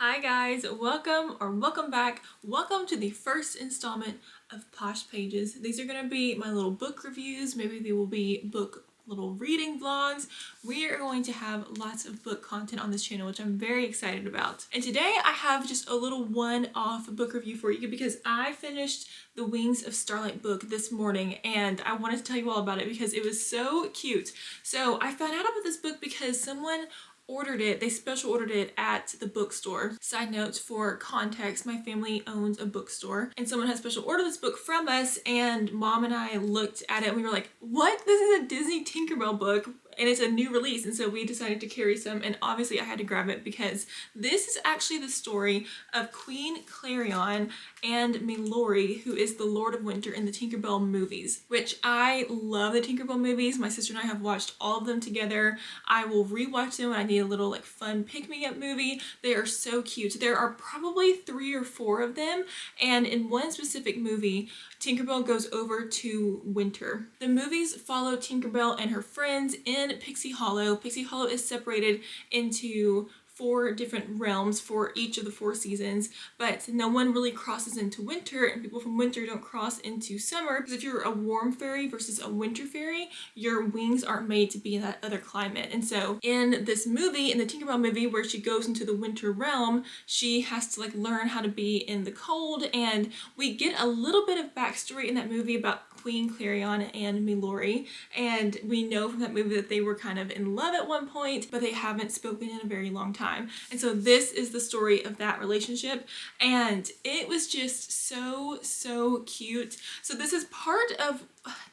Hi guys, welcome back. Welcome to the first installment of Posh Pages. These are going to be my little book reviews. Maybe they will be book little reading vlogs. We are going to have lots of book content on this channel, which I'm very excited about. And today I have just a little one-off book review for you because I finished the Wings of Starlight book this morning and I wanted to tell you all about it because it was so cute. So I found out about this book because someone ordered it. They special ordered it at the bookstore. Side notes for context, my family owns a bookstore and someone had special ordered this book from us, and mom and I looked at it and we were like, what? This is a Disney Tinkerbell book and it's a new release, and so we decided to carry some, and obviously I had to grab it because this is actually the story of Queen Clarion and Milori, who is the Lord of Winter in the Tinkerbell movies, which I love the Tinkerbell movies. My sister and I have watched all of them together. I will rewatch them when I need a little like fun pick-me-up movie. They are so cute. There are probably 3 or 4 of them, and in one specific movie, Tinkerbell goes over to winter. The movies follow Tinkerbell and her friends in Pixie Hollow. Pixie Hollow is separated into 4 different realms for each of the 4 seasons, but no one really crosses into winter, and people from winter don't cross into summer, because if you're a warm fairy versus a winter fairy, your wings aren't made to be in that other climate. And so in this movie, in the Tinkerbell movie where she goes into the winter realm, she has to like learn how to be in the cold, and we get a little bit of backstory in that movie about Queen Clarion and Milori, and we know from that movie that they were kind of in love at one point, but they haven't spoken in a very long time. And so this is the story of that relationship, and it was just so cute. So this is part of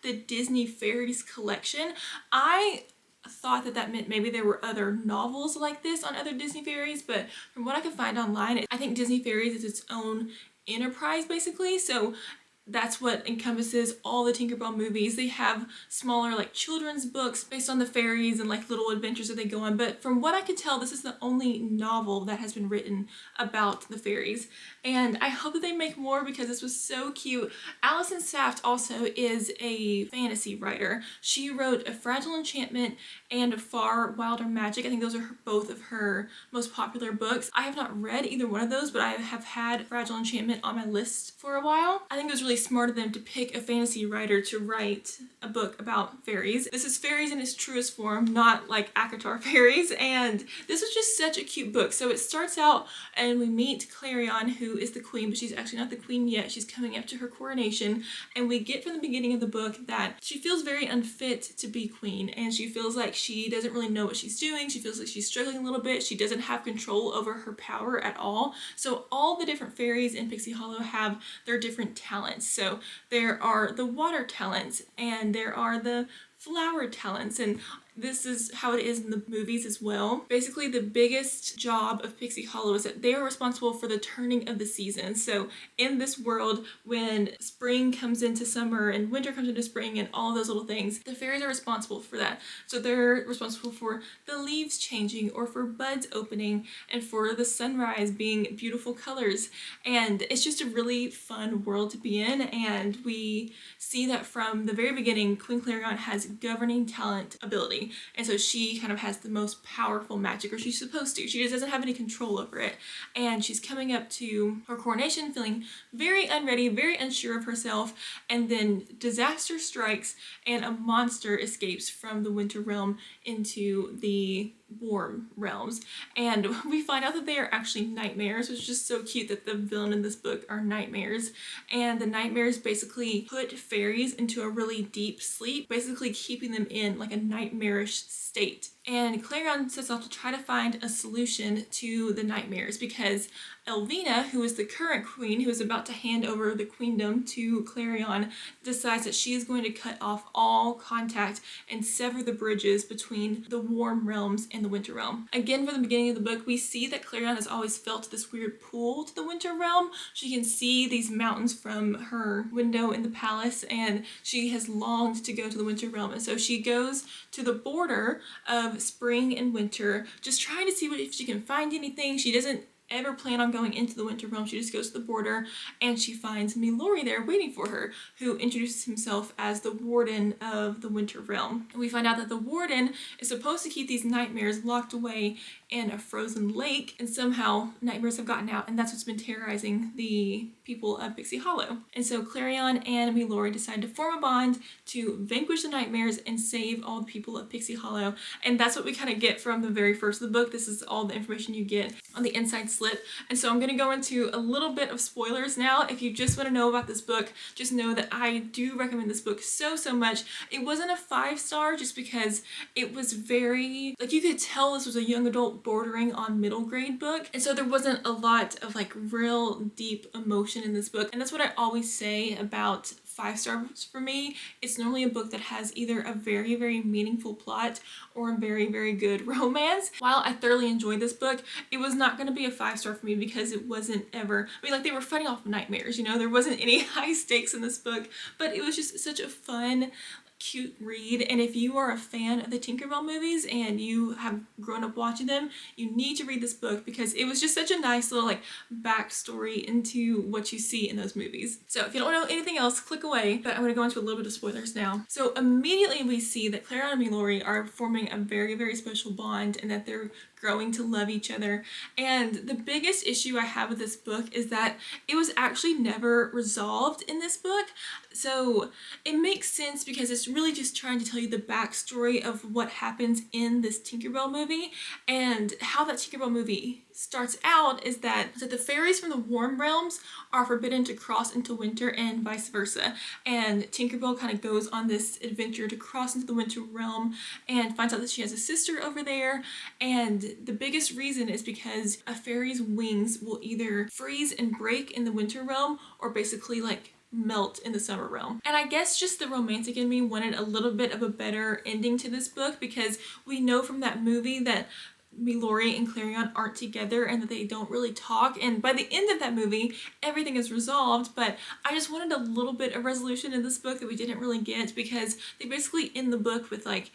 the Disney Fairies collection. I thought that meant maybe there were other novels like this on other Disney Fairies, but from what I could find online, I think Disney Fairies is its own enterprise basically. So that's what encompasses all the Tinkerbell movies. They have smaller like children's books based on the fairies and like little adventures that they go on, but from what I could tell, this is the only novel that has been written about the fairies, and I hope that they make more because this was so cute. Alison Saft also is a fantasy writer. She wrote A Fragile Enchantment and A Far Wilder Magic. I think those are both of her most popular books. I have not read either one of those, but I have had Fragile Enchantment on my list for a while. I think it was really smart of them to pick a fantasy writer to write a book about fairies. This is fairies in its truest form, not like ACOTAR fairies, and this was just such a cute book. So it starts out and we meet Clarion, who is the queen, but she's actually not the queen yet. She's coming up to her coronation, and we get from the beginning of the book that she feels very unfit to be queen, and she feels like she doesn't really know what she's doing. She feels like she's struggling a little bit. She doesn't have control over her power at all. So all the different fairies in Pixie Hollow have their different talents. So there are the water talents and there are the flower talents, and this is how it is in the movies as well. Basically, the biggest job of Pixie Hollow is that they are responsible for the turning of the seasons. So in this world, when spring comes into summer and winter comes into spring and all those little things, the fairies are responsible for that. So they're responsible for the leaves changing or for buds opening and for the sunrise being beautiful colors. And it's just a really fun world to be in, and we see that from the very beginning, Queen Clarion has governing talent ability, and so she kind of has the most powerful magic, or she's supposed to. She just doesn't have any control over it, and she's coming up to her coronation feeling very unready, very unsure of herself, and then disaster strikes and a monster escapes from the winter realm into the warm realms, and we find out that they are actually nightmares, which is just so cute that the villain in this book are nightmares. And the nightmares basically put fairies into a really deep sleep, basically keeping them in like a nightmarish state. And Clarion sets off to try to find a solution to the nightmares because Elvina, who is the current queen, who is about to hand over the queendom to Clarion, decides that she is going to cut off all contact and sever the bridges between the warm realms and the winter realm. Again, from the beginning of the book, we see that Clarion has always felt this weird pull to the winter realm. She can see these mountains from her window in the palace, and she has longed to go to the winter realm. And so she goes to the border of spring and winter, just trying to see if she can find anything. She doesn't ever plan on going into the Winter Realm. She just goes to the border and she finds Milori there waiting for her, who introduces himself as the warden of the Winter Realm. And we find out that the warden is supposed to keep these nightmares locked away in a frozen lake, and somehow nightmares have gotten out, and that's what's been terrorizing the people of Pixie Hollow. And so Clarion and Milori decide to form a bond to vanquish the nightmares and save all the people of Pixie Hollow. And that's what we kind of get from the very first of the book. This is all the information you get on the inside slip. And so I'm going to go into a little bit of spoilers now. If you just want to know about this book, just know that I do recommend this book so much. It wasn't a 5-star just because it was very, like, you could tell this was a young adult bordering on middle grade book, and so there wasn't a lot of like real deep emotion in this book. And that's what I always say about 5 stars for me. It's normally a book that has either a very meaningful plot or a very good romance. While I thoroughly enjoyed this book, it was not going to be a 5-star for me because it wasn't ever, I mean, like, they were fighting off nightmares, you know, there wasn't any high stakes in this book, but it was just such a fun, cute read. And if you are a fan of the Tinkerbell movies and you have grown up watching them, you need to read this book because it was just such a nice little like backstory into what you see in those movies. So if you don't know anything else, click away, but I'm going to go into a little bit of spoilers now. So immediately we see that Clarion and Milori are forming a very special bond and that they're growing to love each other. And the biggest issue I have with this book is that it was actually never resolved in this book. So it makes sense because it's really just trying to tell you the backstory of what happens in this Tinkerbell movie. And how that Tinkerbell movie starts out is that the fairies from the warm realms are forbidden to cross into winter and vice versa. And Tinkerbell kind of goes on this adventure to cross into the winter realm and finds out that she has a sister over there. And the biggest reason is because a fairy's wings will either freeze and break in the winter realm or basically like melt in the summer realm. And I guess just the romantic in me wanted a little bit of a better ending to this book because we know from that movie that Milori and Clarion aren't together and that they don't really talk, and by the end of that movie everything is resolved. But I just wanted a little bit of resolution in this book that we didn't really get because they basically end the book with like,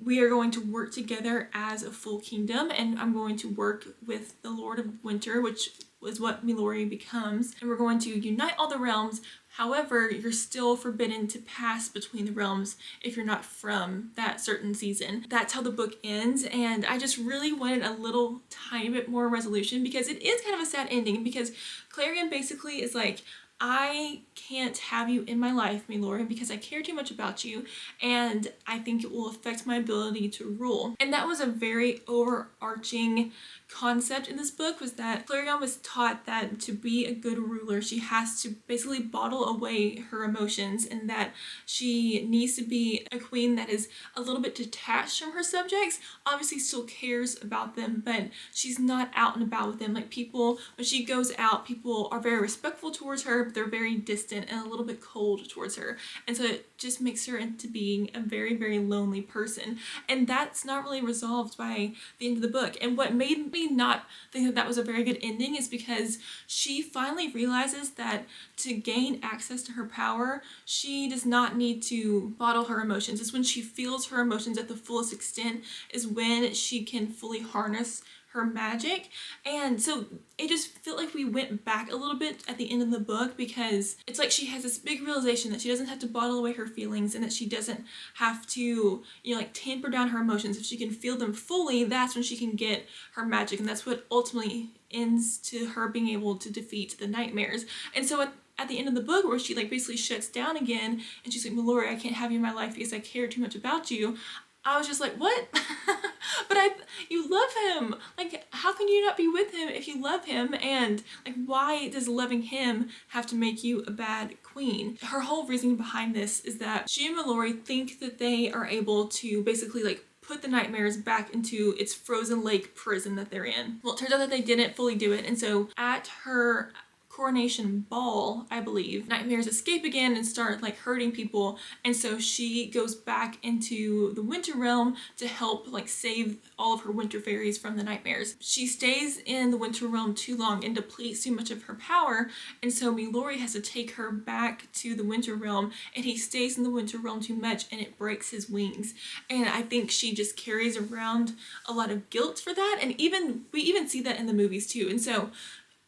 we are going to work together as a full kingdom and I'm going to work with the Lord of Winter, which is what Milori becomes, and we're going to unite all the realms. However, you're still forbidden to pass between the realms if you're not from that certain season. That's how the book ends, and I just really wanted a little tiny bit more resolution because it is kind of a sad ending because Clarion basically is like, I can't have you in my life, Milori, because I care too much about you and I think it will affect my ability to rule. And that was a very overarching concept in this book, was that Clarion was taught that to be a good ruler she has to basically bottle away her emotions and that she needs to be a queen that is a little bit detached from her subjects, obviously still cares about them, but she's not out and about with them. Like, people, when she goes out, people are very respectful towards her, but they're very distant and a little bit cold towards her, and so it just makes her into being a very lonely person. And that's not really resolved by the end of the book. And what made me not think that that was a very good ending is because she finally realizes that to gain access to her power, she does not need to bottle her emotions. It's when she feels her emotions at the fullest extent is when she can fully harness her magic. And so it just felt like we went back a little bit at the end of the book because it's like she has this big realization that she doesn't have to bottle away her feelings and that she doesn't have to, you know, like tamper down her emotions. If she can feel them fully, that's when she can get her magic, and that's what ultimately ends to her being able to defeat the nightmares. And so at the end of the book, where she like basically shuts down again and she's like, Milori, I can't have you in my life because I care too much about you, I was just like, what? But you love him. Like, how can you not be with him if you love him? And like, why does loving him have to make you a bad queen? Her whole reasoning behind this is that she and Milori think that they are able to basically like put the nightmares back into its frozen lake prison that they're in. Well, it turns out that they didn't fully do it. And so at her coronation ball, I believe, nightmares escape again and start like hurting people, and so she goes back into the winter realm to help like save all of her winter fairies from the nightmares. She stays in the winter realm too long and depletes too much of her power, and so Milori has to take her back to the winter realm, and he stays in the winter realm too much and it breaks his wings. And I think she just carries around a lot of guilt for that, and we even see that in the movies too. And so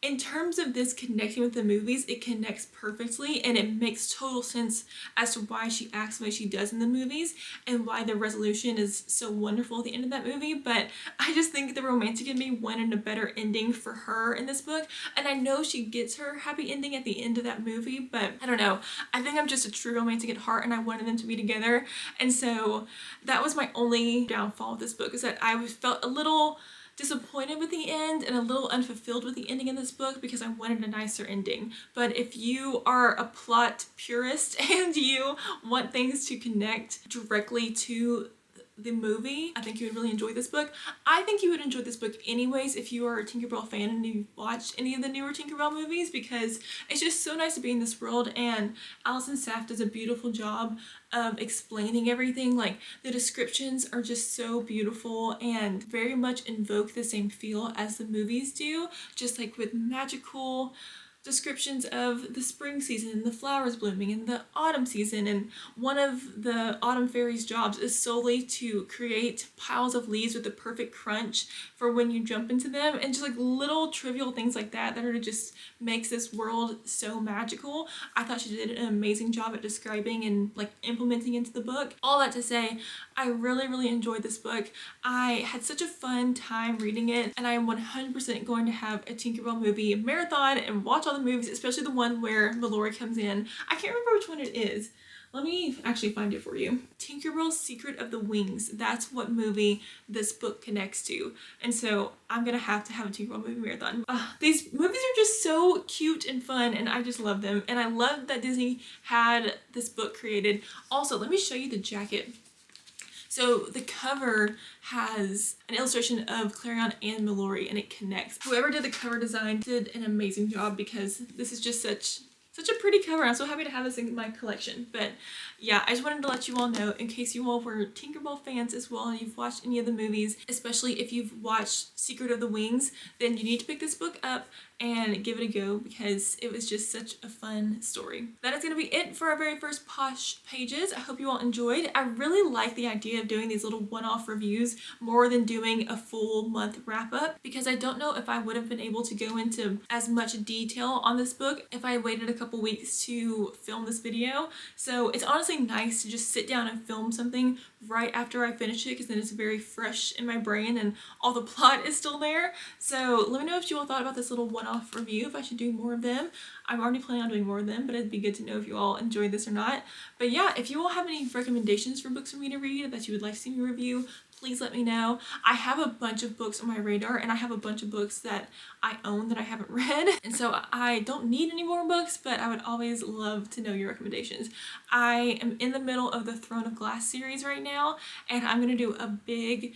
in terms of this connecting with the movies, it connects perfectly, and it makes total sense as to why she acts the way she does in the movies and why the resolution is so wonderful at the end of that movie. But I just think the romantic in me wanted a better ending for her in this book, and I know she gets her happy ending at the end of that movie, but I don't know. I think I'm just a true romantic at heart, and I wanted them to be together, and so that was my only downfall of this book, is that I felt a little disappointed with the end and a little unfulfilled with the ending in this book because I wanted a nicer ending. But if you are a plot purist and you want things to connect directly to the movie, I think you would really enjoy this book. I think you would enjoy this book anyways if you are a Tinkerbell fan and you've watched any of the newer Tinkerbell movies, because it's just so nice to be in this world, and Alison Saft does a beautiful job of explaining everything. Like, the descriptions are just so beautiful and very much invoke the same feel as the movies do, just like with magical descriptions of the spring season and the flowers blooming and the autumn season. And one of the autumn fairies' jobs is solely to create piles of leaves with the perfect crunch for when you jump into them, and just like little trivial things like that are just makes this world so magical. I thought she did an amazing job at describing and like implementing into the book. All that to say, I really enjoyed this book. I had such a fun time reading it, and I am 100% going to have a Tinkerbell movie marathon and watch all the movies, especially the one where Milori comes in. I can't remember which one it is. Let me actually find it for you. Tinkerbell's Secret of the Wings. That's what movie this book connects to. And so I'm gonna have a Tinkerbell movie marathon. These movies are just so cute and fun, and I just love them. And I love that Disney had this book created. Also, let me show you the jacket. So the cover has an illustration of Clarion and Milori, and it connects. Whoever did the cover design did an amazing job, because this is just such a pretty cover. I'm so happy to have this in my collection. But yeah, I just wanted to let you all know, in case you all were Tinkerbell fans as well and you've watched any of the movies, especially if you've watched Secret of the Wings, then you need to pick this book up and give it a go, because it was just such a fun story. That is going to be it for our very first Posh pages. I hope you all enjoyed. I really like the idea of doing these little one-off reviews more than doing a full month wrap-up, because I don't know if I would have been able to go into as much detail on this book if I waited a couple weeks to film this video. So it's honestly nice to just sit down and film something right after I finish it, because then it's very fresh in my brain and all the plot is still there. So let me know if you all thought about this little one-off review, if I should do more of them. I'm already planning on doing more of them, but it'd be good to know if you all enjoyed this or not. But yeah, if you all have any recommendations for books for me to read that you would like to see me review, please let me know. I have a bunch of books on my radar, and I have a bunch of books that I own that I haven't read, and so I don't need any more books, but I would always love to know your recommendations. I am in the middle of the Throne of Glass series right now, and I'm gonna do a big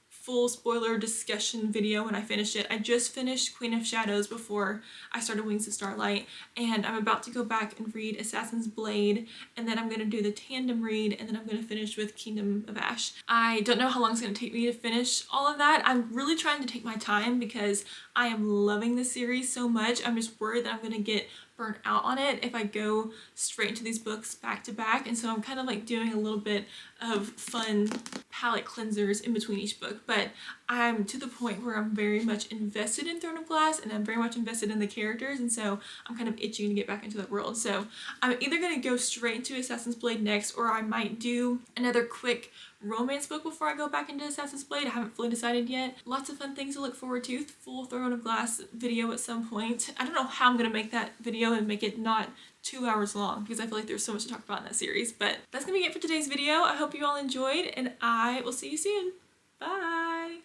full spoiler discussion video when I finish it. I just finished Queen of Shadows before I started Wings of Starlight, and I'm about to go back and read Assassin's Blade, and then I'm going to do the tandem read, and then I'm going to finish with Kingdom of Ash. I don't know how long it's going to take me to finish all of that. I'm really trying to take my time because I am loving this series so much. I'm just worried that I'm going to get burnt out on it if I go straight into these books back to back, and so I'm kind of like doing a little bit of fun palette cleansers in between each book. But I'm to the point where I'm very much invested in Throne of Glass, and I'm very much invested in the characters, and so I'm kind of itching to get back into that world. So I'm either going to go straight into Assassin's Blade next, or I might do another quick romance book before I go back into Assassin's Blade. I haven't fully decided yet. Lots of fun things to look forward to. Full Throne of Glass video at some point. I don't know how I'm going to make that video and make it not 2 hours long, because I feel like there's so much to talk about in that series. But that's going to be it for today's video. I hope you all enjoyed, and I will see you soon. Bye!